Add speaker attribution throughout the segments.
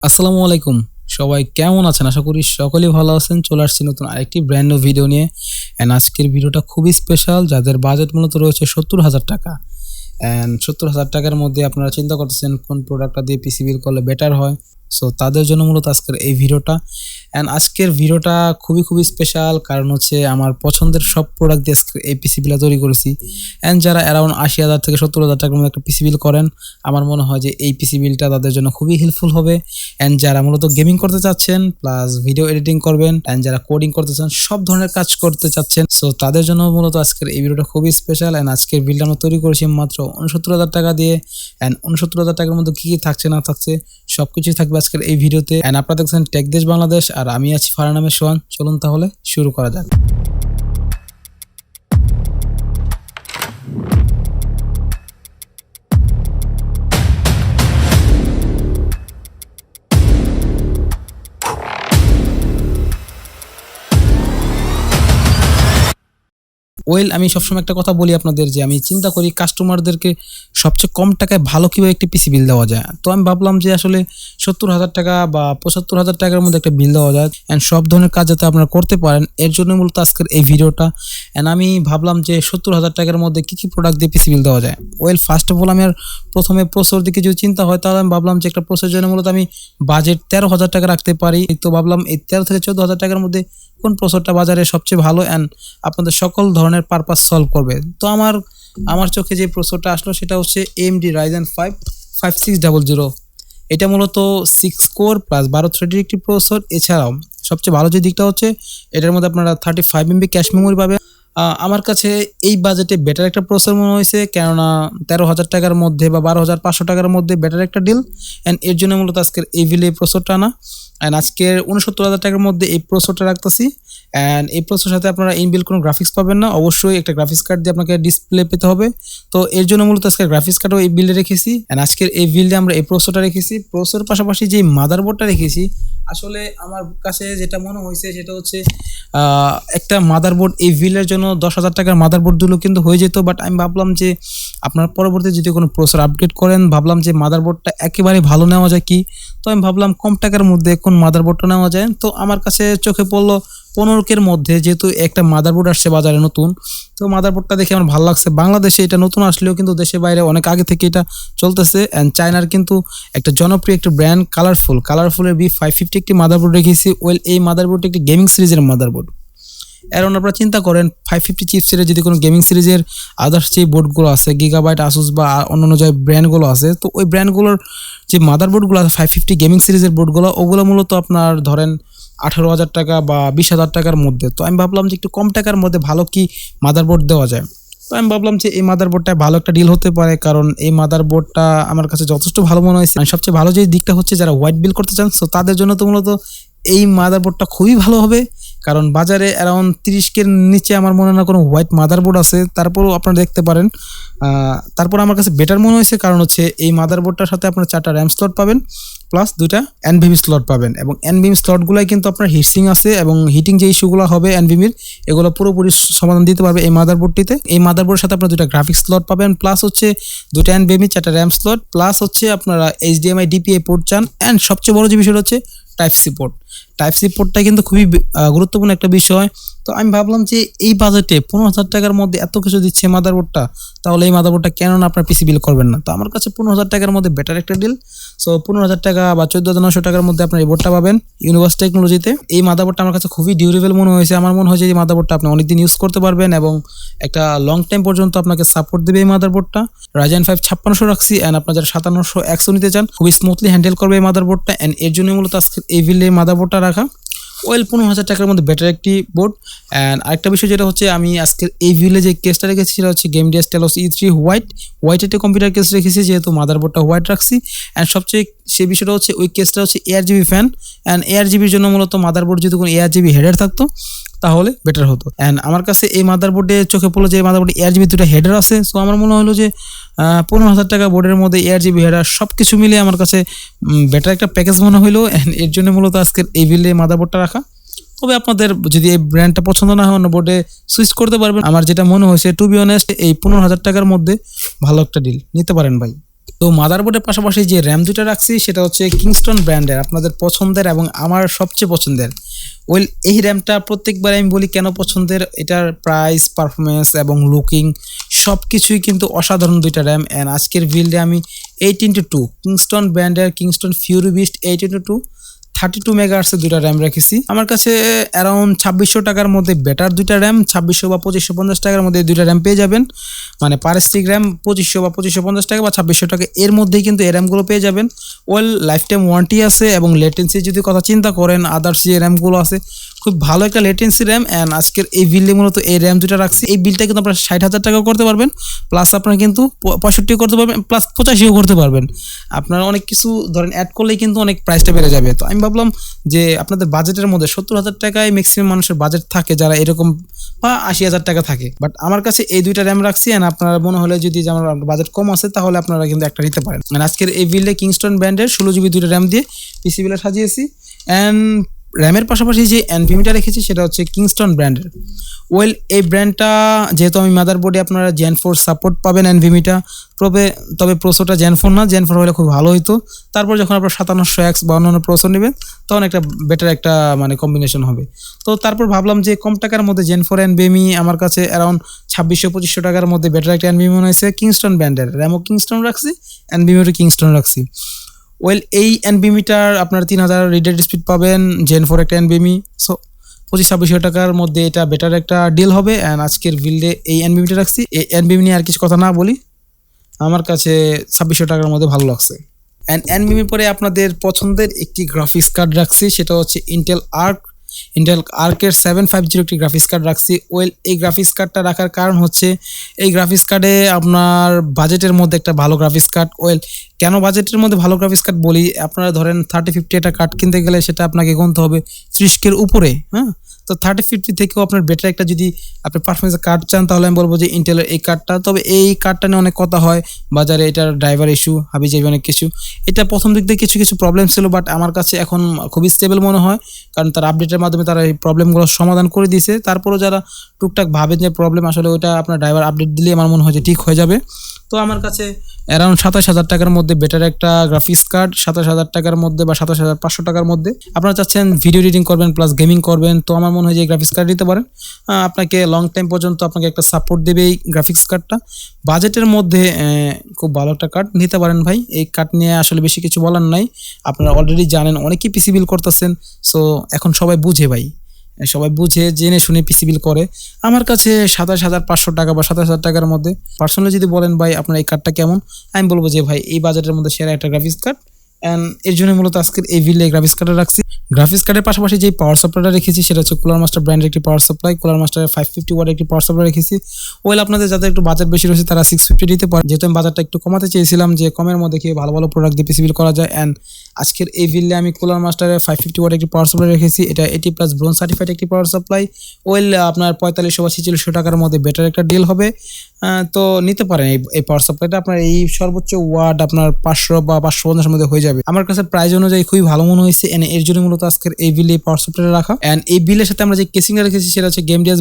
Speaker 1: আসসালামু আলাইকুম, সবাই কেমন আছেন? আশা করি সকলেই ভালো আছেন। চলে আসছি নতুন আরেকটি ব্র্যান্ড নিউ ভিডিও নিয়ে। অ্যান্ড আজকের ভিডিওটা খুবই স্পেশাল, যাদের বাজেট মূলত রয়েছে 70,000 টাকা। অ্যান্ড 70,000 টাকার মধ্যে আপনারা চিন্তা করতেছেন কোন প্রোডাক্টটা দিয়ে পিসি বিল করলে বেটার হয়। সো তাদের জন্য মূলত আজকের এই ভিডিওটা। অ্যান্ড আজকের ভিডিওটা খুবই স্পেশাল, কারণ হচ্ছে আমার পছন্দের সব প্রোডাক্ট দিয়ে আজকে এই পিসি বিলটা তৈরি করেছি। অ্যান্ড যারা অ্যারাউন্ড 80,000 থেকে 70,000 টাকার মধ্যে একটা পিসি বিল করেন, আমার মনে হয় যে এই পিসি বিলটা তাদের জন্য খুবই হেল্পফুল হবে। অ্যান্ড যারা মূলত গেমিং করতে চাচ্ছেন, প্লাস ভিডিও এডিটিং করবেন, অ্যান্ড যারা কোডিং করতে চান, সব ধরনের কাজ করতে চাচ্ছেন, সো তাদের জন্য মূলত আজকের এই ভিডিওটা খুবই স্পেশাল। অ্যান্ড আজকের বিলটা আমরা তৈরি করেছি মাত্র 69,000 টাকা দিয়ে। অ্যান্ড 69,000 টাকার মধ্যে কী থাকছে না থাকছে সবকিছুই থাকবে আজকের এই ভিডিওতে। অ্যান্ড আপনারা দেখছেন টেক দেশ বাংলাদেশ, আর আমি আছি ফারহান আহমেদ সোহান। চলুন তাহলে শুরু করা যাক। আমি সবসময় একটা কথা বলি আপনাদের, যে আমি চিন্তা করি কাস্টমারদেরকে সবচেয়ে কম টাকায় ভালো কীভাবে একটি পিসি বিল দেওয়া যায়। তো আমি ভাবলাম যে আসলে 70,000 টাকা বা 75,000 টাকার মধ্যে একটা বিল দেওয়া যায়, অ্যান্ড সব ধরনের কাজ যাতে আপনারা করতে পারেন, এর জন্য মূলত আজকের এই ভিডিওটা। অ্যান্ড আমি ভাবলাম যে 70,000 টাকার মধ্যে কী প্রোডাক্ট দিয়ে পিসি বিল দেওয়া যায়। ফার্স্ট অফ অল আমি আর প্রথমে প্রসেসর দিকে যদি চিন্তা হয়, তাহলে আমি ভাবলাম যে একটা প্রসেসর জন্য মূলত আমি বাজেট 13,000 টাকা রাখতে পারি। তো ভাবলাম এই 13 থেকে 14,000 টাকার মধ্যে কোন প্রসেসরটা বাজারে সবচেয়ে ভালো অ্যান্ড আপনাদের সকল ধরনের পারপাস সলভ করবে। তো আমার চোখে যে প্রসেসরটা আসলো সেটা হচ্ছে AMD Ryzen 5 5600। এটা মূলত 6 কোর প্লাস 12 থ্রেডের একটি প্রসেসর। এছাড়াও সবচেয়ে ভালো যে দিকটা হচ্ছে এটার মধ্যে আপনারা 35 MB ক্যাশ মেমোরি পাবেন। আমার কাছে এই বাজেটে বেটার একটা প্রসেসর মনে হয়েছে, কেননা 13,000 টাকার মধ্যে বা 12,500 টাকার মধ্যে বেটার একটা ডিল। অ্যান্ড এর জন্য মূলত আজকের এই বিলে এই প্রসেসরটা আনা। অ্যান্ড আজকের 69,000 টাকার মধ্যে এই প্রসেসরটা রাখতেছি। অ্যান্ড এই প্রসেসরের সাথে আপনারা ইনবিল্ট কোনো গ্রাফিক্স পাবেন না, অবশ্যই একটা গ্রাফিক্স কার্ড দিয়ে আপনাকে ডিসপ্লে পেতে হবে। তো এর জন্য মূলত আজকে গ্রাফিক্স কার্ডও এই বিল্ডে রেখেছি। অ্যান্ড আজকের এই বিল্ডে আমরা এই প্রসেসরটা রেখেছি। প্রসেসরের পাশাপাশি যে মাদারবোর্ডটা রেখেছি, আসলে আমার কাছে যেটা মনে হয়েছে সেটা হচ্ছে একটা মাদারবোর্ড এই বিলের জন্য 10,000 টাকার মাদারবোর্ড দিলেও কিন্তু হয়ে যেত। বাট আমি ভাবলাম যে আপনার পরবর্তী যদি কোনো প্রসেসর আপগ্রেড করেন, ভাবলাম যে মাদারবোর্ডটা একেবারে ভালো নেওয়া যায় কি। তো আমি ভাবলাম কম টাকার মধ্যে কোন মাদারবোর্ডটা নেওয়া যায়। তো আমার কাছে চোখে পড়লো 15K মধ্যে, যেহেতু একটা মাদারবোর্ড আসছে বাজারে নতুন, তো মাদারবোর্ডটা দেখে আমার ভালো লাগছে। বাংলাদেশে এটা নতুন আসলেও কিন্তু দেশের বাইরে অনেক আগে থেকে এটা চলতেছে। অ্যান্ড চায়নার কিন্তু একটা জনপ্রিয় একটা ব্র্যান্ড কালারফুলের B550 একটি মাদারবোর্ড রেখেছি। এই মাদারবোর্ডটি একটি গেমিং সিরিজের মাদারবোর্ড। এখন আপনারা চিন্তা করেন 550 চিপসেটের যদি কোনো গেমিং সিরিজের আদার্স যে বোর্ডগুলো আছে, গিগাবাইট, আসুস বা অন্যান্য যে ব্র্যান্ডগুলো আছে, তো ওই ব্র্যান্ডগুলোর যে মাদারবোর্ডগুলো আছে 550 গেমিং সিরিজের বোর্ডগুলো, ওগুলো মূলত আপনার ধরেন 18,000 টাকা বা 20,000 টাকার মধ্যে। তো আমি ভাবলাম যে একটু কম টাকার মধ্যে ভালো কি মাদারবোর্ড দেওয়া যায়। তো আমি ভাবলাম যে এই মাদারবোর্ডটা ভালো একটা ডিল হতে পারে, কারণ এই মাদারবোর্ডটা আমার কাছে যথেষ্ট ভালো মনে হয়েছে। সবচেয়ে ভালো যে দিকটা হচ্ছে যারা হোয়াইট বিল করতে চান, তো তাদের জন্য তো মূলত এই মাদারবোর্ডটা খুবই ভালো হবে, কারণ বাজারে অ্যারাউন্ড 30K নিচে আমার মনে হয় না কোনো হোয়াইট মাদারবোর্ড আছে। তারপরও আপনারা দেখতে পারেন। তারপর আমার কাছে বেটার মনে হয়েছে, কারণ হচ্ছে এই মাদারবোর্ডটার সাথে আপনারা 4টা র্যাম স্লট পাবেন, প্লাস 2টা NVMe স্লট পাবেন। এবং NVMe স্লটগুলাই কিন্তু আপনার হিটসিং আছে, এবং হিটিং যে ইস্যুগুলো হবে NVMe এগুলো পুরোপুরি সমাধান দিতে পারবে এই মাদারবোর্ডটিতে। এই মাদারবোর্ডের সাথে আপনারা 2টা গ্রাফিক্স স্লট পাবেন, প্লাস হচ্ছে 2টা NVMe, 4টা র্যাম স্লট, প্লাস হচ্ছে আপনারা HDMI DPI পোর্ট চান। অ্যান্ড সবচেয়ে বড় যে বিষয়টা হচ্ছে টাইপ সি পোর্টটা কিন্তু খুবই গুরুত্বপূর্ণ একটা বিষয়। তো আমি ভাবলাম যে এই বাজেটে 15,000 টাকার মধ্যে এত কিছু দিচ্ছে মাদারবোর্ডটা, তাহলে এই মাদারবোর্ডটা কেন না আপনার পিসি বিল করবেন না। তো আমার কাছে 15,000 টাকার মধ্যে বেটার একটা ডিল। সো 15,000 টাকা বা 14,900 টাকার মধ্যে আপনার এই বোর্ডটা পাবেন ইউনিভার্স টেকনোলজিতে। এই মাদারবোর্ডটা আমার কাছে খুবই ডিউরেবল মনে হয়েছে। আমার মনে হয় যে এই মাদারবোর্ডটা আপনি অনেকদিন ইউজ করতে পারবেন এবং একটা লং টাইম পর্যন্ত আপনাকে সাপোর্ট দেবে এই মাদারবোর্ডটা। Ryzen 5 5600 রাখছি, অ্যান্ড আপনার যারা 5700X নিতে চান, খুবই স্মুথলি হ্যান্ডেল করবে এই মাদারবোর্ডটা। অ্যান্ড এর জন্য মূলত আজকে এই বিলে মাদারবোর্ডটা রাখা। 15,000 টাকার মধ্যে বেটার একটি বোর্ড। অ্যান্ড আরেকটা বিষয় যেটা হচ্ছে, আমি আজকের এই ভিলে যে কেসটা রেখেছি সেটা হচ্ছে গেমডিয়াস টেলোস E3 হোয়াইট একটা কম্পিউটার কেস রেখেছি, যেহেতু মাদারবোর্ডটা হোয়াইট রাখছি। অ্যান্ড সবচেয়ে সেই বিষয়টা হচ্ছে ওই কেসটা হচ্ছে ARGB ফ্যান। অ্যান্ড ARGBর জন্য মূলত মাদারবোর্ড যদি কোনো ARGB হেডার থাকতো তাহলে বেটার হতো। অ্যান্ড আমার কাছে এই মাদারবোর্ডে চোখে পড়লো যে এই মাদারবোর্ডে ARGB 2টা হেডার আছে। সো আমার মনে হলো যে 15,000 টাকা বোর্ডের মধ্যে ARGB হেডার সব কিছু মিলিয়ে আমার কাছে বেটার একটা প্যাকেজ মনে হলো। অ্যান্ড এর জন্য মূলত আজকের এই বিলে মাদারবোর্ডটা রাখা। তবে আপনাদের যদি এই ব্র্যান্ডটা পছন্দ না হয়, অন্য বোর্ডে সুইচ করতে পারবেন। আমার যেটা মনে হয়েছে, টু বি অনেস্ট, এই 15,000 টাকার মধ্যে ভালো একটা ডিল নিতে পারেন ভাই। তো মাদারবোর্ডের পাশাপাশি যে র্যাম দুটো রাখছি সেটা হচ্ছে কিংস্টন ব্র্যান্ডের, আপনাদের পছন্দের এবং আমার সবচেয়ে পছন্দের। এই র্যামটা প্রত্যেকবার আমি বলি কেন পছন্দের, এটার প্রাইস, পারফরমেন্স এবং লুকিং সব কিছুই কিন্তু অসাধারণ দুইটা র্যাম। অ্যান্ড আজকের বিল্ডে আমি 8x2 কিংস্টন ব্র্যান্ডের কিংস্টন ফিউরি বিস্ট 8x2 32 মেগাহার্টসের দুইটা র্যাম রেখেছি। আমার কাছে অ্যারাউন্ড 2600 টাকার মধ্যে বেটার দুইটা র্যাম, 2600 বা 2550 টাকার মধ্যে দুইটা র্যাম পেয়ে যাবেন। মানে পার স্টিক র্যাম 2500 বা 2550 টাকা বা 2600 টাকা এর মধ্যেই কিন্তু এই র্যামগুলো পেয়ে যাবেন। লাইফ টাইম ওয়ারেন্টি আছে এবং লেটেন্সি যদি কথা চিন্তা করেন আদার্স যে র্যামগুলো আছে খুব ভালো একটা লেটেন্সি র্যাম। অ্যান্ড আজকের এই বিল্ডে মূলত এই র্যাম দুটো রাখছি। এই বিলটা কিন্তু আপনারা 60,000 টাকাও করতে পারবেন, প্লাস আপনারা কিন্তু 65 করতে পারবেন, প্লাস 85ও করতে পারবেন। আপনারা অনেক কিছু ধরেন অ্যাড করলেই কিন্তু অনেক প্রাইসটা বেড়ে যাবে। তো আমি ভাবলাম যে আপনাদের বাজেটের মধ্যে 70,000 টাকায় ম্যাক্সিমাম মানুষের বাজেট থাকে যারা এরকম, বা 80,000 টাকা থাকে। বাট আমার কাছে এই দুইটা র্যাম রাখছি। অ্যান্ড আপনারা মনে হলে যদি আমার বাজেট কম আছে তাহলে আপনারা কিন্তু একটা নিতে পারেন। মানে আজকের এই বিল্ডে কিংস্টন ব্র্যান্ডের 16 GB দুইটা র্যাম দিয়ে পিসি বিলে সাজিয়েছি। অ্যান্ড র্যামের পাশাপাশি যে এনভিমিটা রেখেছি সেটা হচ্ছে কিংস্টন ব্র্যান্ডের। এই ব্র্যান্ডটা যেহেতু আমি মাদারবোর্ডে আপনারা জেন 4 সাপোর্ট পাবেন এনভিমিটা, তবে প্রসেসরটা জেন 4 না, জেন 4 হলে খুব ভালো হতো। তারপর যখন আপনারা 5700X বা অন্যান্য প্রসেসর নেবেন তখন একটা বেটার একটা মানে কম্বিনেশন হবে। তো তারপর ভাবলাম যে কম টাকার মধ্যে জেন 4 এনভিএমি আমার কাছে অ্যারাউন্ড 2600-2500 টাকার মধ্যে বেটার একটা এনভিএমি মনে হয়েছে। কিংস্টন ব্র্যান্ডের র্যামও কিংস্টন রাখছি, এনভিএমিও কিংস্টন রাখছি। এই এনভিএমিটার আপনার 3000 রিডেড স্পিড পাবেন, জেন 4 একটা এনভিএমি। সো 2500-2600 টাকার মধ্যে এটা বেটার একটা ডিল হবে। অ্যান্ড আজকের বিল্ডে এই এনভিএমিটা রাখছি। এই এনভিএমি নিয়ে আর কিছু কথা না বলি, আমার কাছে 2600 টাকার মধ্যে ভালো লাগছে। অ্যান্ড এনভিএমি পরে আপনাদের পছন্দের একটি গ্রাফিক্স কার্ড রাখছি, সেটা হচ্ছে ইন্টেল আর্কের 750 একটি গ্রাফিক্স কার্ড রাখছি। এই গ্রাফিক্স কার্ডটা রাখার কারণ হচ্ছে এই গ্রাফিক্স কার্ডে আপনার বাজেটের মধ্যে একটা ভালো গ্রাফিক্স কার্ড। কেন বাজেটের মধ্যে ভালো গ্রাফিক্স কার্ড বলি, আপনারা ধরেন 3050 একটা কার্ড কিনতে গেলে সেটা আপনাকে গুনতে হবে 30K উপরে। হ্যাঁ, তো 3050 থেকেও আপনার বেটার একটা যদি আপনি পারফরমেন্সের কার্ড চান তাহলে আমি বলবো যে ইন্টেলের এই কার্ডটা। তবে এই কার্ডটা নিয়ে অনেক কথা হয় বাজারে, এটার ড্রাইভার ইস্যু হাবিজাবি অনেক কিছু। এটা প্রথম দিক দিয়ে কিছু কিছু প্রবলেম ছিল, বাট আমার কাছে এখন খুবই স্টেবল মনে হয়, কারণ তার আপডেটের মাধ্যমে তারা এই প্রবলেমগুলো সমাধান করে দিয়েছে। তারপরও যারা টুকটাক ভাবেন যে প্রবলেম, আসলে ওইটা আপনার ড্রাইভার আপডেট দিলে আমার মনে হয় যে ঠিক হয়ে যাবে। তো আমার কাছে অ্যারাউন্ড 27,000 টাকার মধ্যে বেটার একটা গ্রাফিক্স কার্ড, 27,000 টাকার মধ্যে বা 27,500 টাকার মধ্যে আপনারা চাচ্ছেন ভিডিও এডিটিং করবেন প্লাস গেমিং করবেন, তো আমার মনে হয় যে এই গ্রাফিক্স কার্ড নিতে পারেন। আপনাকে লং টাইম পর্যন্ত আপনাকে একটা সাপোর্ট দেবে এই গ্রাফিক্স কার্ডটা। বাজেটের মধ্যে খুব ভালো একটা কার্ড নিতে পারেন ভাই। এই কার্ড নিয়ে আসলে বেশি কিছু বলার নাই, আপনারা অলরেডি জানেন, অনেকেই পিসি বিল করতেছেন। সো এখন সবাই বুঝে ভাই, সবাই বুঝে জেনে শুনে পিসি বিল করে। আমার কাছে 27,500 টাকা বা 27,000 টাকার মধ্যে পার্সোনালি যদি বলেন ভাই আপনার এই কার্ডটা কেমন, আমি বলবো যে ভাই এই বাজেটের মধ্যে সেরা একটা গ্রাফিক্স কার্ড। অ্যান্ড এর জন্য মূলত আজকের এই ভিডিও গ্রাফিক্স কার্ডটা রাখছি। গ্রাফিক্স কার্ডের পাশাপাশি যে পাওয়ার সাপ্লাইটা রেখেছি সেটা হচ্ছে কুলার মাস্টার ব্র্যান্ডের একটি পাওয়ার সাপ্লাই। কুলার মাস্টার 550 ওয়াটের একটি পাওয়ার সাপ্লাই রেখেছি। আপনাদের যাদের একটু বাজেট বেশি রয়েছে তারা 650 দিতে পারে, যেহেতু আমি বাজারটা একটু কমাতে চেয়েছিলাম যে কমের মধ্যে কি ভালো ভালো প্রোডাক্ট দিয়ে পিসি বিল করা যায়। অ্যান্ড আজকের এই ভিডিওতে আমি কুলার মাস্টারের 550 ওয়াটের একটি পাওয়ার সাপ্লাই রেখেছি। এটা 80+ ব্রোঞ্জ সার্টিফাইড একটি পাওয়ার সাপ্লাই। আপনার 4500 বা 4600 টাকার মধ্যে বেটার একটা ডিল হবে। তো নিতে পারেন এই পাওয়ার সাপ্লাইটা। আপনার এই সর্বোচ্চ ওয়াট আপনার 500 বা 550 মধ্যে হয়ে যাবে। আমার কাছে প্রাইস অনুযায়ী খুবই ভালো মনে হয়েছে, এর জন্য মূলত আজকের এই বিলে পাওয়ার সাপ্লাইটা রাখা। এন্ড এই বিলের সাথে আমরা যে কেসিংটা রেখেছি সেটা হচ্ছে গেমডিয়াস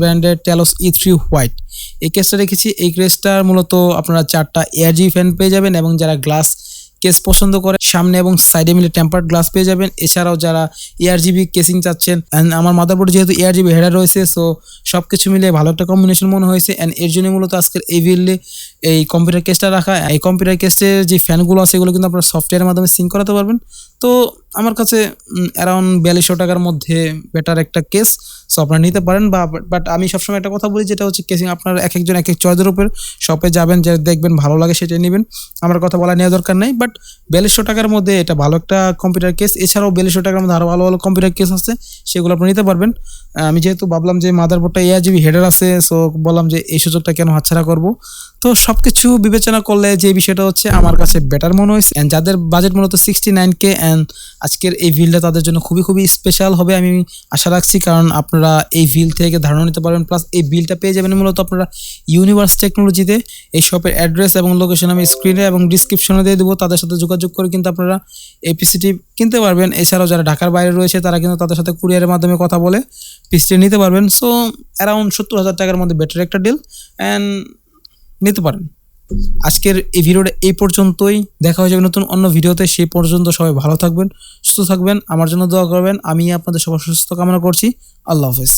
Speaker 1: ব্র্যান্ডের টেলোস E3 হোয়াইট। এই কেসটা রেখেছি। এই কেসটার মূলত আপনারা 4টা এয়ারজি ফ্যান পেয়ে যাবেন, এবং যারা গ্লাস কেস পছন্দ করে সামনে এবং সাইডে মিলে টেম্পার্ড গ্লাস পেয়ে যাবেন। এছাড়াও যারা এআরজিবি কেসিং চাচ্ছেন, আমার মাদারবোর্ডে যেহেতু এআরজিবি হেডার রয়েছে, সো সবকিছু মিলে ভালো একটা কম্বিনেশন মনে হয়েছে। অ্যান্ড এর জন্য মূলত আজকের এই বিল্ডে এই কম্পিউটার কেসটা রাখা। এই কম্পিউটার কেসের যে ফ্যানগুলো আছে এগুলো কিন্তু আপনারা সফটওয়্যারের মাধ্যমে সিঙ্ক করাতে পারবেন। তো আমার কাছে অ্যারাউন্ড 4200 টাকার মধ্যে বেটার একটা কেস, সো আপনারা নিতে পারেন। বাট আমি সবসময় একটা কথা বলি, যেটা হচ্ছে কেসিং আপনার এক একজন এক এক চয়েসের উপর, শপে যাবেন যে দেখবেন ভালো লাগে সেটাই নেবেন, আমার কথা বলা নেওয়া দরকার নেই। বাট 4200 টাকার মধ্যে এটা ভালো একটা কম্পিউটার কেস। এছাড়াও 4200 টাকার মধ্যে আরও ভালো ভালো কম্পিউটার কেস আছে, সেগুলো আপনি নিতে পারবেন। আমি যেহেতু ভাবলাম যে মাদারবোর্ডটা এআরজিবি হেডার আছে, সো বললাম যে এই সুযোগটা কেন হাতছাড়া করব। তো সবকিছু বিবেচনা করলে যে বিষয়টা হচ্ছে আমার কাছে বেটার মনে হয়েছে। অ্যান্ড যাদের বাজেট মূলত 69K, অ্যান্ড আজকের এই ভিলটা তাদের জন্য খুবই খুবই স্পেশাল হবে আমি আশা রাখছি, কারণ আপনারা এই ভিল থেকে ধারণা নিতে পারবেন। প্লাস এই বিলটা পেয়ে যাবেন মূলত আপনারা ইউনিভার্স টেকনোলজিতে। এই শপের অ্যাড্রেস এবং লোকেশন আমি স্ক্রিনে এবং ডিসক্রিপশনে দিয়ে দেবো, তাদের সাথে যোগাযোগ করে কিন্তু আপনারা এই পিসিটি কিনতে পারবেন। এছাড়াও যারা ঢাকার বাইরে রয়েছে তারা কিন্তু তাদের সাথে কুরিয়ারের মাধ্যমে কথা বলে পিসিটি নিতে পারবেন। সো অ্যারাউন্ড 70,000 টাকার মধ্যে বেটার একটা ডিল, অ্যান্ড নিতে পারেন। আজকের এই ভিডিওটা এই পর্যন্তই, দেখা হয়ে যাবে নতুন অন্য ভিডিওতে। সেই পর্যন্ত সবাই ভালো থাকবেন, সুস্থ থাকবেন, আমার জন্য দোয়া করবেন। আমি আপনাদের সবার সুস্থ কামনা করছি। আল্লাহ হাফেজ।